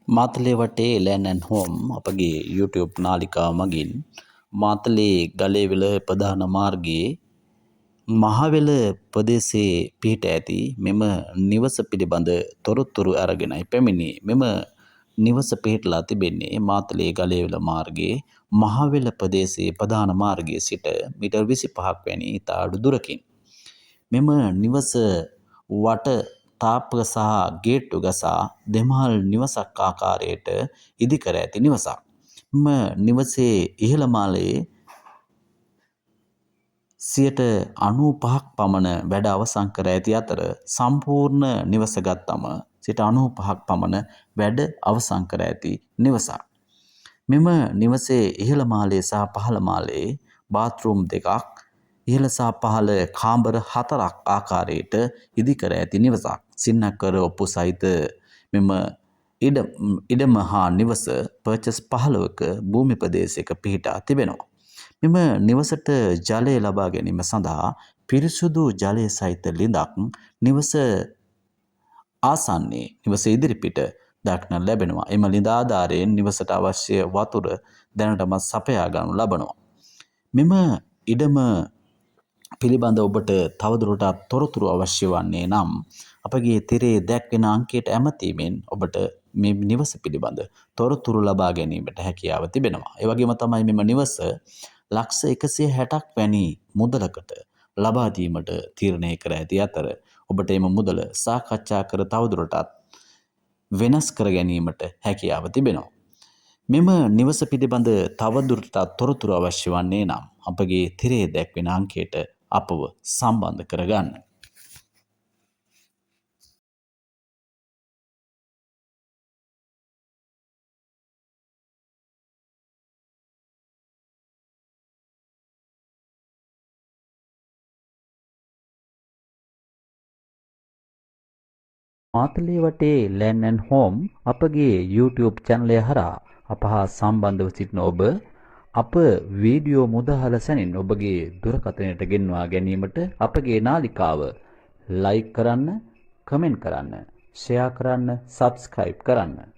මාතලේ වටේ ලෑන් and home අපගේ YouTube නාලිකාව මගින් මාතලේ ගලේවිල ප්‍රධාන මාර්ගයේ මහවෙල ප්‍රදේශයේ පිහිට ඇති මෙම නිවස පිළිබඳ තොරතුරු අරගෙනයි පැමිණි. මෙම නිවස පිහිටලා තිබෙන්නේ මාතලේ ගලේවිල මාර්ගයේ මහවෙල ප්‍රදේශයේ ප්‍රධාන මාර්ගයේ සිට මීටර් 25ක් වැනි ඉතා අඩු දුරකින්. මෙම නිවස වට තාප්ප සහ ගේට්ටු ගසා දෙමහල් නිවසක් ආකාරයට ඉදිකර ඇති නිවසක්. මෙම නිවසේ ඉහළ මාලයේ 95ක් පමණ වැඩ අවසන් කර ඇති අතර සම්පූර්ණ නිවස ගත්තම 95ක් පමණ වැඩ අවසන් කර ඇති නිවසක්. මෙම නිවසේ ඉහළ මාලයේ සහ පහළ මාලයේ බාත්රූම් දෙකක්, ඉහළ සහ පහළ කාමර 4ක් ආකාරයට ඉදිකර ඇති නිවසක්. සින්නකර ඔප්පු සහිත මෙම ඉඩම හා නිවස පර්චස් 15ක භූමි ප්‍රදේශයක පිහිටා තිබෙනවා. මෙම නිවසට ජලය ලබා ගැනීම සඳහා පිරිසුදු ජලය සහිත ළිඳක් නිවස ආසන්නයේ නිවස ඉදිරිපිට දක්නට ලැබෙනවා. එම ළිඳ ආධාරයෙන් නිවසට අවශ්‍ය වතුර දැනටමත් සපයා ගනු ලබනවා. මෙම ඉඩම පිළිබඳ ඔබට තවදුරටත් තොරතුරු අවශ්‍ය වන්නේ නම් අපගේ තිරේ දැක්වෙන අංකයට ඇමතීමෙන් ඔබට මේ නිවස පිළිබඳ තොරතුරු ලබා ගැනීමට හැකියාව තිබෙනවා. ඒ වගේම තමයි මෙම නිවස ලක්ෂ 160ක් වැනි මුදලකට ලබා දීමට තීරණය කර ඇති අතර ඔබට එම මුදල සාකච්ඡා කර තවදුරටත් වෙනස් කර ගැනීමට හැකියාව තිබෙනවා. මෙම නිවස පිළිබඳ තවදුරටත් තොරතුරු අවශ්‍ය වන්නේ නම් අපගේ තිරේ දැක්වෙන අංකයට අපව සම්බන්ධ කරගන්න. මාතලේ වටේ ලෑන් ඇන් හෝම් අපගේ YouTube channel හරහා අප හා සම්බන්ධව සිටින ඔබ අප වීඩියෝ මුදහල සැනින් ඔබගේ දුරකථනයට ගෙන්වා ගැනීමට අපගේ නාලිකාව like කරන්න, comment කරන්න, share කරන්න, subscribe කරන්න.